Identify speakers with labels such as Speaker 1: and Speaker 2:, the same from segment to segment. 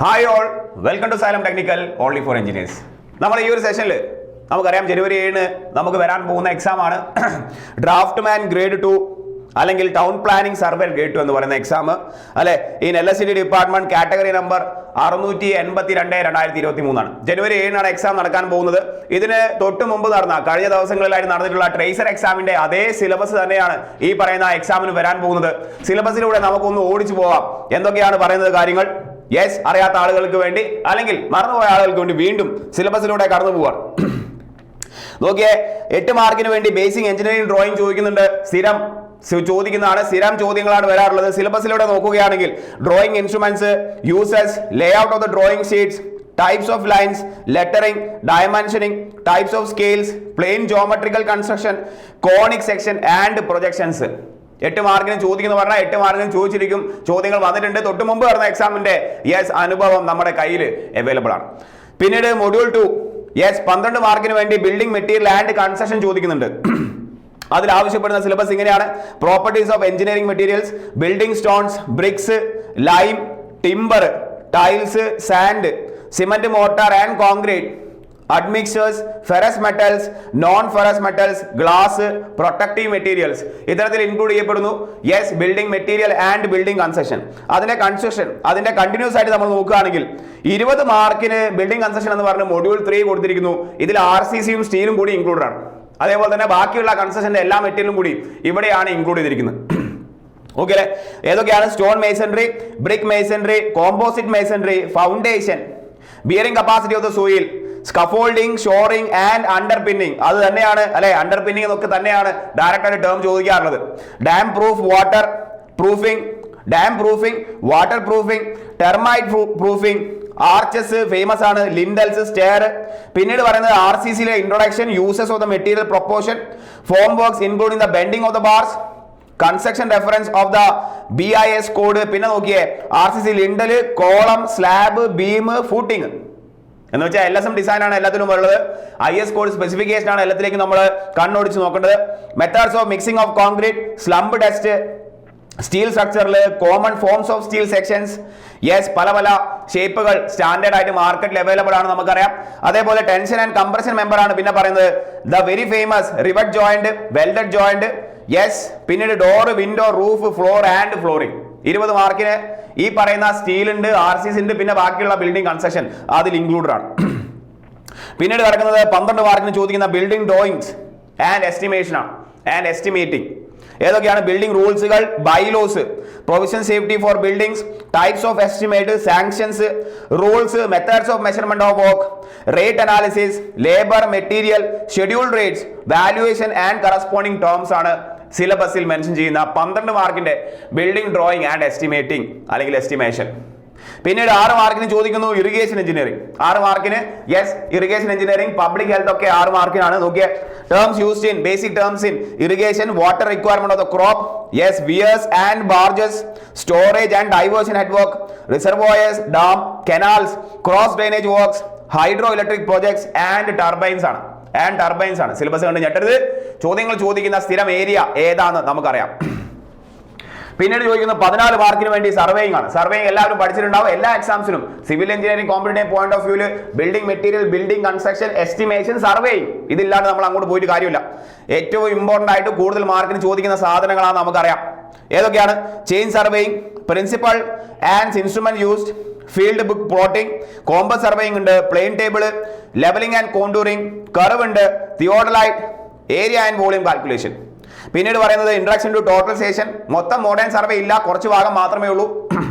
Speaker 1: Hi all, welcome to Xylem technical only for engineers. നമ്മൾ ഈ ഒരു സെഷനിൽ നമുക്കറിയാം ജനുവരി 7 നമുക്ക് വരാൻ പോകുന്ന എക്സാം ആണ് ഡ്രാഫ്റ്റ് മാൻ ഗ്രേഡ് 2 അല്ലെങ്കിൽ ടൗൺ പ്ലാനിംഗ് സർവേ ഗ്രേഡ് 2 എന്ന് പറയുന്ന എക്സാം അല്ലെ. ഈ LSD ഡിപ്പാർട്ട്മെന്റ് കാറ്റഗറി നമ്പർ 682/2023 ആണ്. ജനുവരി 7 എക്സാം നടക്കാൻ പോകുന്നത്. ഇതിന് തൊട്ട് മുമ്പ് നടന്ന കഴിഞ്ഞ ദിവസങ്ങളിലായിട്ട് നടന്നിട്ടുള്ള ട്രേസർ എക്സാമിന്റെ അതേ സിലബസ് തന്നെയാണ് ഈ പറയുന്ന എക്സാമിന് വരാൻ പോകുന്നത്. സിലബസിലൂടെ നമുക്കൊന്ന് ഓടിച്ചു പോവാം. എന്തൊക്കെയാണ് പറയുന്നത് കാര്യങ്ങൾ, യെസ് അറിയാത്ത ആളുകൾക്ക് വേണ്ടി അല്ലെങ്കിൽ മറന്നുപോയ ആളുകൾക്ക് വേണ്ടി വീണ്ടും സിലബസിലൂടെ കടന്നു പോവാം. നോക്കിയേ, 8 മാർക്കിന് വേണ്ടി ബേസിക് എഞ്ചിനീയറിംഗ് ഡ്രോയിങ് ചോദിക്കുന്നുണ്ട്. സ്ഥിരം ചോദിക്കുന്നതാണ്, സ്ഥിരം ചോദ്യങ്ങളാണ് വരാറുള്ളത്. സിലബസിലൂടെ നോക്കുകയാണെങ്കിൽ drawing instruments, uses, layout of the drawing sheets, types of lines, lettering, dimensioning, types of scales, plane geometrical construction, conic section and projections. 8 മാർക്കിന് ചോദിക്കുന്നു പറഞ്ഞാൽ 8 മാർക്കിന് ചോദിച്ചിരിക്കും. ചോദ്യങ്ങൾ വന്നിട്ടുണ്ട്. തൊട്ട് മുമ്പ് നടന്ന എക്സാമിന്റെ അനുഭവം നമ്മുടെ കയ്യിൽ അവൈലബിൾ ആണ്. പിന്നീട് മൊഡ്യൂൾ 2 12 മാർക്കിന് വേണ്ടി ബിൽഡിംഗ് മെറ്റീരിയൽ ആൻഡ് കൺസ്ട്രക്ഷൻ ചോദിക്കുന്നുണ്ട്. അതിൽ ആവശ്യപ്പെടുന്ന സിലബസ് ഇങ്ങനെയാണ്: properties of engineering materials, building stones, bricks, lime, timber, tiles, sand, cement, mortar and concrete, admixtures, ferrous metals, non ferrous metals, glass, protective materials ഇത്തരത്തിൽ include ചെയ്യപ്പെടുന്നു. Building material and building construction. അതിന്റെ continuous ആയിട്ട് നമ്മൾ നോക്കുകയാണെങ്കിൽ 20 മാർക്കിന് building construction എന്ന് പറഞ്ഞ് module 3 കൊടുത്തിരിക്കുന്നു. ഇതിൽ RCCയും സ്റ്റീലും കൂടി ഇൻക്ലൂഡ് ആണ്. അതേപോലെ തന്നെ ബാക്കിയുള്ള കൺസ്ട്രക്ഷന്റെ എല്ലാ മെറ്റീരിയലും കൂടി ഇവിടെയാണ് ഇൻക്ലൂഡ് ചെയ്തിരിക്കുന്നത്. ഓക്കെ അല്ലെ? ഏതൊക്കെയാണ്? Stone masonry, brick masonry, composite masonry, foundation, bearing capacity of the soil, scaffolding, shoring and underpinning. അത് തന്നെയാണ് അല്ലെ, അണ്ടർപിന്നിംഗ് എന്നൊക്കെ തന്നെയാണ് ഡയറക്റ്റ് ആയിട്ട് ടേം ചോദിക്കാറുള്ളത്. Damp proof, waterproofing, waterproofing, termite proofing, arches famous ആണ്, ലിൻഡൽസ്, സ്റ്റെയർ. പിന്നീട് പറയുന്നത് RCCയിലെ introduction, uses of the material proportion, form works including the bending of the bars, construction reference of the BIS code. പിന്നെ നോക്കിയേ, RCC lintel, column, slab, beam, footing എന്ന് വെച്ചാൽ LSM design ആണ് എല്ലാത്തിനും ഉള്ളത്. IS കോഡ് സ്പെസിഫിക്കേഷൻ ആണ് എല്ലാത്തിലേക്കും നമ്മൾ കണ്ണോടിച്ച് നോക്കേണ്ടത്. Methods of mixing of concrete, slump test, steel സ്ട്രക്ചറിൽ common forms of steel sections. പല ഷേപ്പുകൾ സ്റ്റാൻഡേർഡ് ആയിട്ട് മാർക്കറ്റിൽ അവൈലബിൾ ആണ്, നമുക്കറിയാം. അതേപോലെ ടെൻഷൻ ആൻഡ് കംപ്രഷൻ മെമ്പർ ആണ് പിന്നെ പറയുന്നത്. The very famous rivet joint, welded joint. പിന്നീട് door, window, roof, floor and flooring. 20 മാർക്കിന് ഈ പറയുന്ന സ്റ്റീൽ ഉണ്ട്, RCC ഉണ്ട്, പിന്നെ ബാക്കിയുള്ള ബിൽഡിംഗ് കൺസ്ട്രക്ഷൻ അതിൽ ഇൻക്ലൂഡഡ് ആണ്. പിന്നീട് കിടക്കുന്നത് 12 മാർക്കിന് ചോദിക്കുന്ന ബിൽഡിംഗ് ഡ്രോയിങ്സ് ആൻഡ് എസ്റ്റിമേഷൻ ആണ്, ആൻഡ് എസ്റ്റിമേറ്റിംഗ്. ഏതൊക്കെയാണ്? ബിൽഡിംഗ് റൂൾസുകൾ, bylaws, provision safety for buildings, types of estimate, sanctions, rules, methods of measurement of work, rate analysis, labour, material, scheduled rates, valuation and corresponding terms ആണ് സിലബസിൽ mention ചെയ്യുന്ന 12 മാർക്കിന്റെ building drawing and estimating അല്ലെങ്കിൽ estimation. പിന്നീട് 6 മാർക്കിന് ചോദിക്കുന്നു irrigation engineering. 6 മാർക്കിന് irrigation engineering, public health ഒക്കെ 6 മാർക്കിനാണ്. നോക്കിയേ, terms used in basic terms in irrigation, water requirement of the crop, weirs and barrages, storage and diversion network, reservoirs, dam, canals, cross drainage works, hydro electric projects and turbines ആണ്. Syllabus കണ്ട് ഞെട്ടരുത്. ചോദ്യങ്ങൾ ചോദിക്കുന്ന സ്ഥിരം area ഏതാന്ന് നമുക്കറിയാം. പിന്നീട് ചോദിക്കുന്നത് 14 മാർക്കിന് വേണ്ടി സർവേയിങ് ആണ്. സർവേയിങ് എല്ലാവരും പഠിച്ചിട്ടുണ്ടാവും. എല്ലാ എക്സാംസിനും civil engineering competitive point of വ്യൂല് building material, building construction, estimation, surveying, ഇതില്ലാതെ നമ്മൾ അങ്ങോട്ട് പോയിട്ട് കാര്യമില്ല. ഏറ്റവും ഇമ്പോർട്ടന്റ് ആയിട്ട് കൂടുതൽ മാർക്കിന് ചോദിക്കുന്ന സാധനങ്ങളാണ് നമുക്കറിയാം. ഏതൊക്കെയാണ്? Chain surveying, principal and instrument used, field book plotting, compass surveying ഉണ്ട്, plane table, levelling and contouring, curve ഉണ്ട്, theodolite, area and volume calculation. പിന്നീട് പറയുന്നത് ഇൻട്രഡക്ഷൻ ടു ടോട്ടൽ സെഷൻ. മൊത്തം മോഡേൺ സർവേ ഇല്ല, കുറച്ച് ഭാഗം മാത്രമേ ഉള്ളൂ.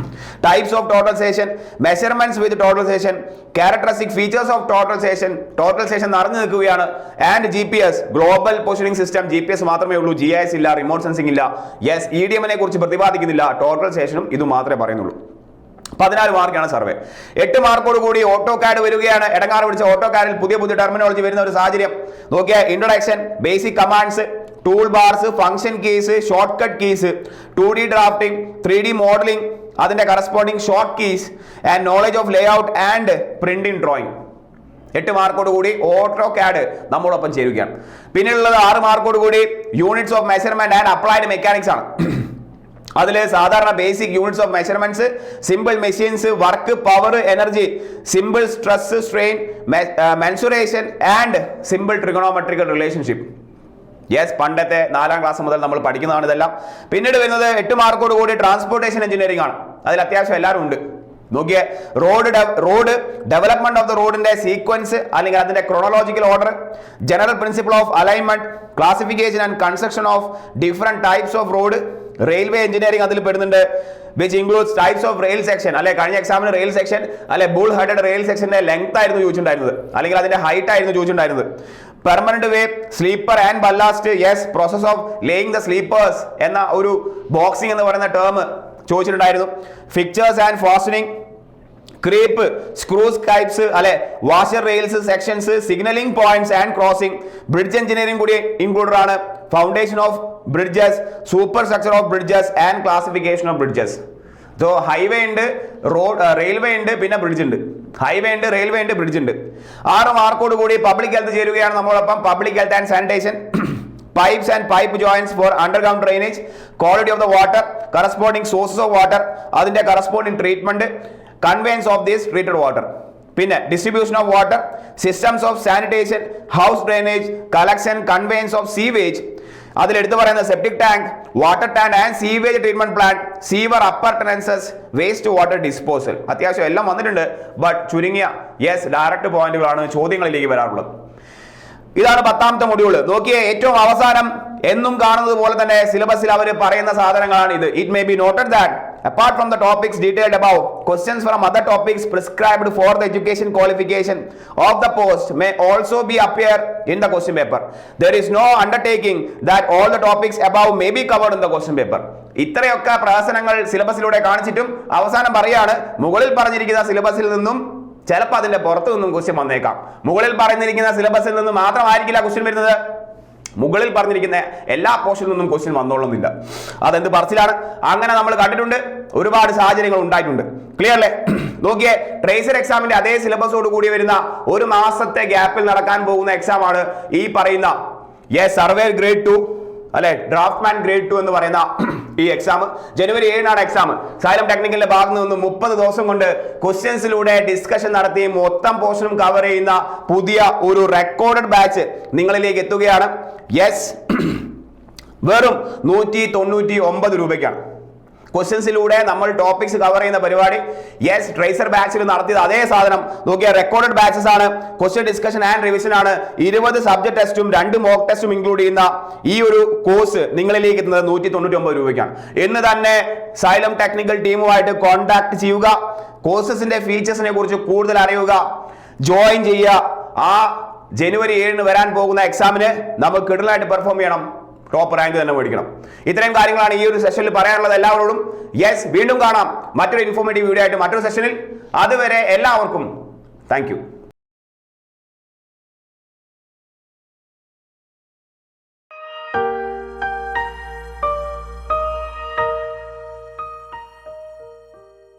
Speaker 1: Types of total station, measurements with total station, characteristic features of total station നിറഞ്ഞു നിൽക്കുകയാണ്. And GPS, global positioning system, GPS മാത്രമേ ഉള്ളൂ, GIS ഇല്ല, റിമോട്ട് സെൻസിംഗ് ഇല്ല. EDM-നെ കുറിച്ച് പ്രതിപാദിക്കുന്നില്ല. ടോട്ടൽ സെഷനും ഇത് മാത്രമേ പറയുന്നുള്ളൂ. 14 മാർക്കാണ് സർവേ. 8 മാർക്കോട് കൂടി ഓട്ടോ കാഡ് വരികയാണ്. ഇടങ്ങാറ് പിടിച്ച ഓട്ടോ കാഡിൽ പുതിയ ടെർമിനോളജി വരുന്ന ഒരു സാഹചര്യം. നോക്കിയാൽ introduction, basic commands, tool bars, function keys, shortcut keys, 2D drafting, 3D modelling, അതിന്റെ corresponding short keys and knowledge of layout and printing drawing. 8 മാർക്കോട് കൂടി ഓട്ടോ കാഡ് നമ്മളോടൊപ്പം ചേരുകയാണ്. പിന്നെയുള്ളത് 6 മാർക്കോട് കൂടി units of measurement and applied mechanics ആണ്. അതിൽ സാധാരണ basic units of measurements, simple machines, work, power, energy, simple stress strain, mensuration and simple trigonometrical relationship. Yes, പണ്ടത്തെ 4ാം ക്ലാസ് മുതൽ നമ്മൾ പഠിക്കുന്നതാണ് ഇതെല്ലാം. പിന്നീട് വരുന്നത് 8 മാർക്കോട് കൂടി ട്രാൻസ്പോർട്ടേഷൻ എഞ്ചിനീയറിംഗ് ആണ്. അതിൽ അത്യാവശ്യം എല്ലാവരും ഉണ്ട്. നോക്കിയേ, റോഡ് ഡെവലപ്മെന്റ് ഓഫ് ദ റോഡിന്റെ സീക്വൻസ് അല്ലെങ്കിൽ അതിന്റെ chronological order, general principle of alignment, classification and construction of different types of road, railway engineering അതിൽ പെടുന്നുണ്ട്, which includes types of rail section. അല്ലെ, കഴിഞ്ഞ എക്സാമിന് റെയിൽ സെക്ഷൻ അല്ലെ ബുൾ ഹെഡഡ് റെയിൽ സെക്ഷന്റെ ലെങ്ത് ആയിരുന്നു ചോദിച്ചിട്ടുണ്ടായിരുന്നത്, അല്ലെങ്കിൽ അതിന്റെ ഹൈറ്റ് ആയിരുന്നു ചോദിച്ചിട്ടുണ്ടായിരുന്നത്. Permanent way, sleeper and ballast, yes, process of laying the sleepers എന്ന ഒരു ബോക്സിംഗ് എന്ന് പറയുന്ന ടേം ചോദിച്ചിട്ടുണ്ടായിരുന്നു. Fixtures and fastening, creep, screws types അല്ലെ, washer rails sections, signalling points and crossing, bridge engineering കൂടി ഇൻക്ലൂഡഡ് ആണ്, foundation of bridges, superstructure of bridges and classification of bridges. So highway ഉണ്ട്, railway ഉണ്ട്, പിന്നെ bridge ഉണ്ട്. Highway ഉണ്ട്, railway ഉണ്ട്, bridge ഉണ്ട്. 6 മാർക്കോട് കൂടി പബ്ലിക് ഹെൽത്ത് ചേരുകയാണ് നമ്മളോടൊപ്പം. Public health and sanitation, pipes and pipe joints for underground drainage, quality of the water, corresponding sources of water, അതിന്റെ corresponding treatment, conveyance of this treated water. പിന്നെ distribution of water, systems of sanitation, house drainage, collection, conveyance of sewage. അതിൽ എടുത്തു പറയുന്ന septic tank, water tank and sewage treatment plant, sewer appurtenances, waste water disposal. അത്യാവശ്യം എല്ലാം വന്നിട്ടുണ്ട്, but ചുരുങ്ങിയ yes direct പോയിന്റുകളാണ് ചോദ്യങ്ങളിലേക്ക് വരാറുള്ളത്. ഇതാണ് 10ാമത്തെ മൊഡ്യൂൾ. നോക്കിയേ, ഏറ്റവും അവസാനം എന്നും കാണുന്നത് പോലെ തന്നെ സിലബസിൽ അവർ പറയുന്ന സാധനങ്ങളാണ് ഇത്. It may be noted that apart from the topics detailed above, questions from other topics prescribed for the education qualification of the post may also be appear in the question paper. There is no undertaking that all the topics above may be covered in the question paper. ഇത്രയൊക്കെ പ്രഹസനങ്ങൾ സിലബസിലൂടെ കാണിച്ചിട്ടും അവസാനം പറയാണ്, മുകളിൽ പറഞ്ഞിരിക്കുന്ന സിലബസിൽ നിന്നും ചിലപ്പോൾ അതിന്റെ പുറത്തു നിന്നും ക്വസ്റ്റ്യൻ വന്നേക്കാം. മുകളിൽ പറഞ്ഞിരിക്കുന്ന സിലബസിൽ നിന്ന് മാത്രമായിരിക്കില്ല ക്വസ്റ്റ്യൻ വരുന്നത്, മുകളിൽ പറഞ്ഞിരിക്കുന്ന എല്ലാ പോർഷനിൽ നിന്നും ക്വസ്റ്റ്യൻ വന്നോളുന്നില്ല. അതെന്ത് പറച്ചിലാണ്? അങ്ങനെ നമ്മൾ കണ്ടിട്ടുണ്ട്, ഒരുപാട് സാഹചര്യങ്ങൾ ഉണ്ടായിട്ടുണ്ട്. ക്ലിയർ അല്ലേ? നോക്കിയേ, ട്രേസർ എക്സാമിന്റെ അതേ സിലബസോട് കൂടി വരുന്ന 1 മാസത്തെ ഗ്യാപ്പിൽ നടക്കാൻ പോകുന്ന എക്സാം ആണ് ഈ പറയുന്ന സർവേ ഗ്രേഡ് 2 അല്ലെ, ഡ്രാഫ്റ്റ്മാൻ ഗ്രേഡ് 2 എന്ന് പറയുന്ന ഈ എക്സാം. ജനുവരി 7 എക്സാം. സൈലം ടെക്നിക്കലിന്റെ ഭാഗത്ത് നിന്ന് 30 ദിവസം കൊണ്ട് ക്വസ്റ്റ്യൻസിലൂടെ ഡിസ്കഷൻ നടത്തി മൊത്തം പോർഷനും കവർ ചെയ്യുന്ന പുതിയ ഒരു റെക്കോർഡഡ് ബാച്ച് നിങ്ങളിലേക്ക് എത്തുകയാണ്. യെസ്, വെറും 199 രൂപയ്ക്കാണ് ക്വസ്റ്റ്യൻസിലൂടെ നമ്മൾ ടോപ്പിക്സ് കവർ ചെയ്യുന്ന പരിപാടി. യെസ്, ട്രേസർ ബാച്ചിൽ നടത്തിയത് അതേ സാധനം. നോക്കിയ റെക്കോർഡഡ് ബാച്ചസ് ആണ്, ക്വസ്റ്റ്യൻ ഡിസ്കഷൻ ആൻഡ് റിവിഷൻ ആണ്. 20 സബ്ജക്ട് ടെസ്റ്റും 2 മോക്ക് ടെസ്റ്റും ഇൻക്ലൂഡ് ചെയ്യുന്ന ഈ ഒരു കോഴ്സ് നിങ്ങളിലേക്ക് എത്തുന്നത് 199 രൂപയ്ക്കാണ്. എന്ന് തന്നെ സൈലം ടെക്നിക്കൽ ടീമുമായിട്ട് കോൺടാക്ട് ചെയ്യുക, കോഴ്സസിന്റെ ഫീച്ചേഴ്സിനെ കുറിച്ച് കൂടുതൽ അറിയുക, ജോയിൻ ചെയ്യുക. ആ ജനുവരി 7 വരാൻ പോകുന്ന എക്സാമിന് നമുക്ക് കിടലായിട്ട് പെർഫോം ചെയ്യണം, ടോപ്പ് റാങ്ക് തന്നെ മേടിക്കണം. ഇത്രയും കാര്യങ്ങളാണ് ഈ ഒരു സെഷനിൽ പറയാനുള്ളത് എല്ലാവരോടും. യെസ്, വീണ്ടും കാണാം മറ്റൊരു ഇൻഫോർമേറ്റീവ് വീഡിയോ ആയിട്ട് മറ്റൊരു സെഷനിൽ. അതുവരെ എല്ലാവർക്കും താങ്ക് യു.